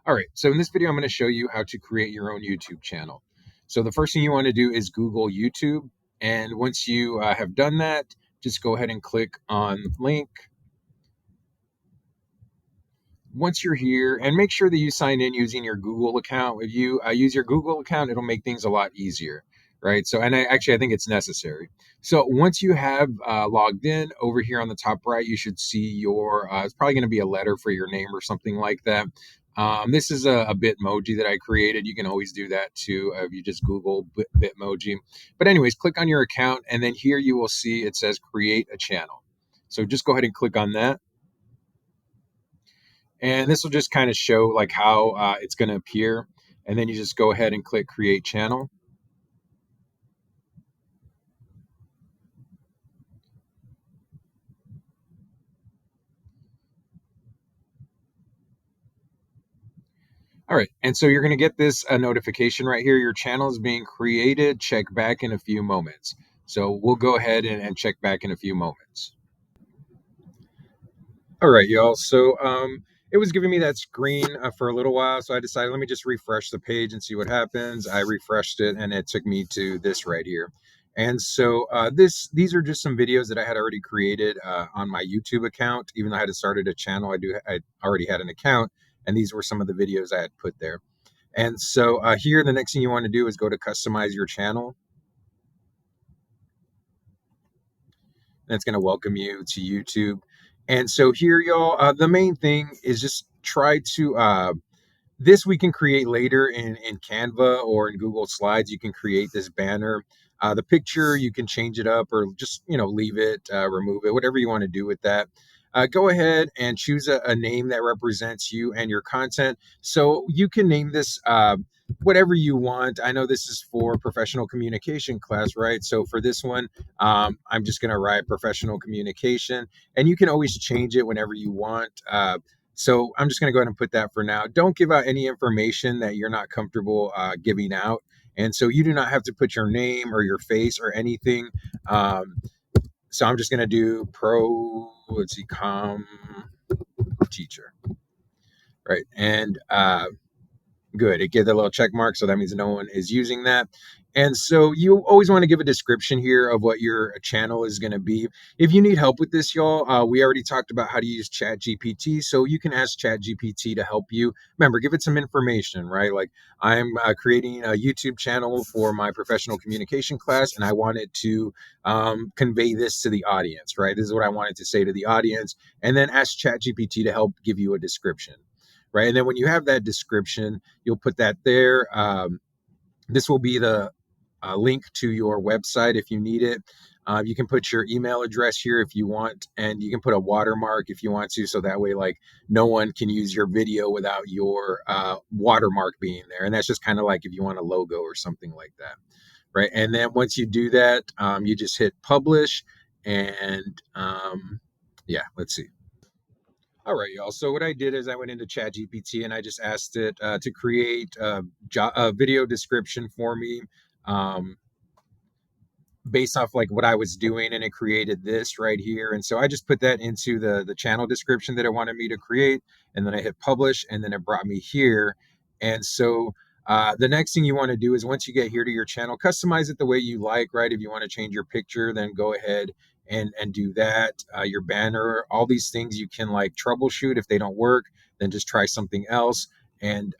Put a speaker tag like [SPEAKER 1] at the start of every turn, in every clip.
[SPEAKER 1] All right, so in this video, I'm going to show you how to create your own YouTube channel. So the first thing you want to do is Google YouTube. And once you have done that, just go ahead and click on the link. Once you're here, and make sure that you sign in using your Google account. If you use your Google account, it'll make things a lot easier, right? So, and I think it's necessary. So once you have logged in, over here on the top right, you should see your, it's probably going to be a letter for your name or something like that. This is a Bitmoji that I created. You can always do that too if you just Google Bitmoji. But anyways, click on your account, and then here you will see it says create a channel. So just go ahead and click on that. And this will just kind of show like how it's going to appear. And then you just go ahead and click create channel. All right, and so you're going to get this notification right here. Your channel is being created. Check back in a few moments. So we'll go ahead and check back in a few moments. All right, y'all. So it was giving me that screen for a little while. So I decided, let me just refresh the page and see what happens. I refreshed it, and it took me to this right here. And so these are just some videos that I had already created on my YouTube account. Even though I had started a channel, I already had an account, and these were some of the videos I had put there. And so here, the next thing you want to do is go to customize your channel. That's going to welcome you to YouTube. And so here, y'all, the main thing is just try to, this we can create later in Canva or in Google Slides. You can create this banner. The picture, you can change it up or just, leave it, remove it, whatever you want to do with that. Go ahead and choose a name that represents you and your content. So you can name this whatever you want. I know this is for professional communication class, right? So for this one, I'm just going to write professional communication, and you can always change it whenever you want. So I'm just going to go ahead and put that for now. Don't give out any information that you're not comfortable giving out. And so you do not have to put your name or your face or anything. So I'm just going to do let's see, teacher, right? And good. It gives a little check mark, so that means no one is using that. And so you always want to give a description here of what your channel is going to be. If you need help with this, y'all, we already talked about how to use ChatGPT, so you can ask ChatGPT to help you. Remember, give it some information, right? Like I'm creating a YouTube channel for my professional communication class, and I wanted to convey this to the audience, right? This is what I wanted to say to the audience, and then ask ChatGPT to help give you a description. Right. And then when you have that description, you'll put that there. This will be the link to your website if you need it. You can put your email address here if you want, and you can put a watermark if you want to. So that way, like, no one can use your video without your watermark being there. And that's just kind of like if you want a logo or something like that. Right. And then once you do that, you just hit publish. And yeah, let's see. All right, y'all. So what I did is I went into ChatGPT and I just asked it to create a video description for me based off like what I was doing, and it created this right here. And so I just put that into the channel description that it wanted me to create, and then I hit publish, and then it brought me here. And so the next thing you want to do is once you get here to your channel, customize it the way you like, right? If you want to change your picture, then go ahead and do that. Your banner, all these things you can like troubleshoot. If they don't work, then just try something else. And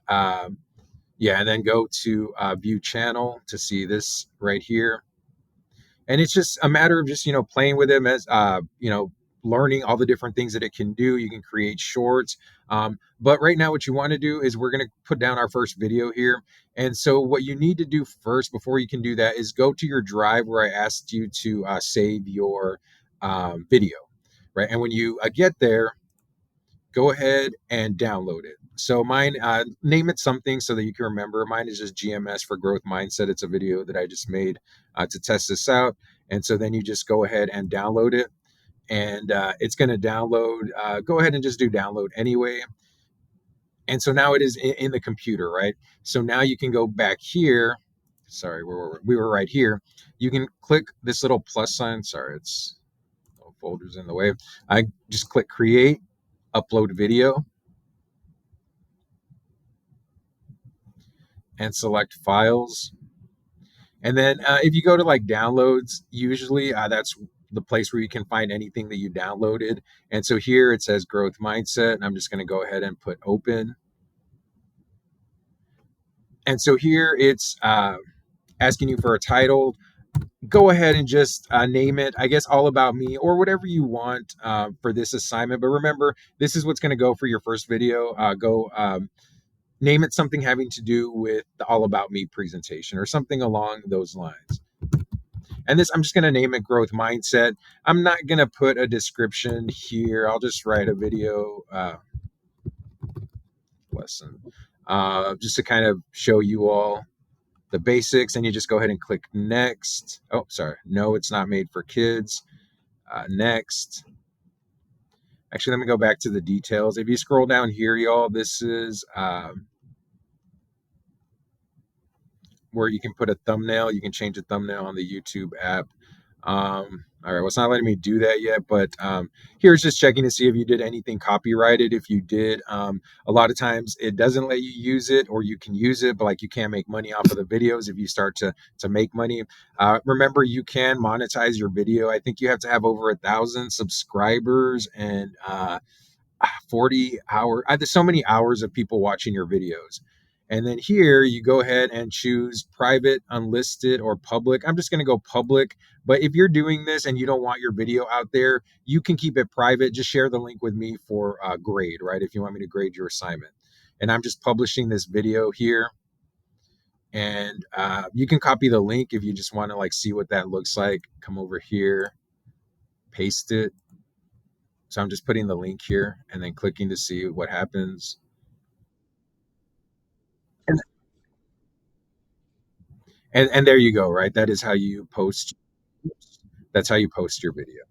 [SPEAKER 1] yeah, and then go to view channel to see this right here. And it's just a matter of just playing with them as learning all the different things that it can do. You can create shorts, but right now what you want to do is we're going to put down our first video here. And so what you need to do first before you can do that is go to your drive where I asked you to save your video, right? And when you get there, go ahead and download it. So mine, name it something so that you can remember. Mine is just GMS for Growth Mindset. It's a video that I just made to test this out. And so then you just go ahead and download it, and it's going to download. Go ahead and just do download anyway. And so now it is in the computer, right? So now you can go back here. Sorry, we were right here. You can click this little plus sign. Sorry, it's folders in the way. I just click create, upload video. and select files. And then if you go to like downloads, usually that's the place where you can find anything that you downloaded. And so here it says growth mindset, and I'm just going to go ahead and put open. And so here it's asking you for a title. Go ahead and just name it, I guess, all about me or whatever you want for this assignment. But remember, this is what's going to go for your first video. Go name it something having to do with the all about me presentation or something along those lines. And this, I'm just going to name it growth mindset. I'm not going to put a description here. I'll just write a video lesson just to kind of show you all the basics. And you just go ahead and click next. Oh, sorry. No, it's not made for kids. Next. Actually, let me go back to the details. If you scroll down here, y'all, this is where you can put a thumbnail. You can change a thumbnail on the YouTube app. All right, well, it's not letting me do that yet, but here's just checking to see if you did anything copyrighted. If you did, a lot of times it doesn't let you use it, or you can use it, but like you can't make money off of the videos if you start to make money. Remember, you can monetize your video. I think you have to have over 1,000 subscribers and 40 hours. There's so many hours of people watching your videos. And then here you go ahead and choose private, unlisted, or public. I'm just going to go public. But if you're doing this and you don't want your video out there, you can keep it private. Just share the link with me for grade, right? If you want me to grade your assignment. And I'm just publishing this video here. And you can copy the link if you just want to like see what that looks like. Come over here, paste it. So I'm just putting the link here and then clicking to see what happens. And, and there you go, right? That is how you post. That's how you post your video.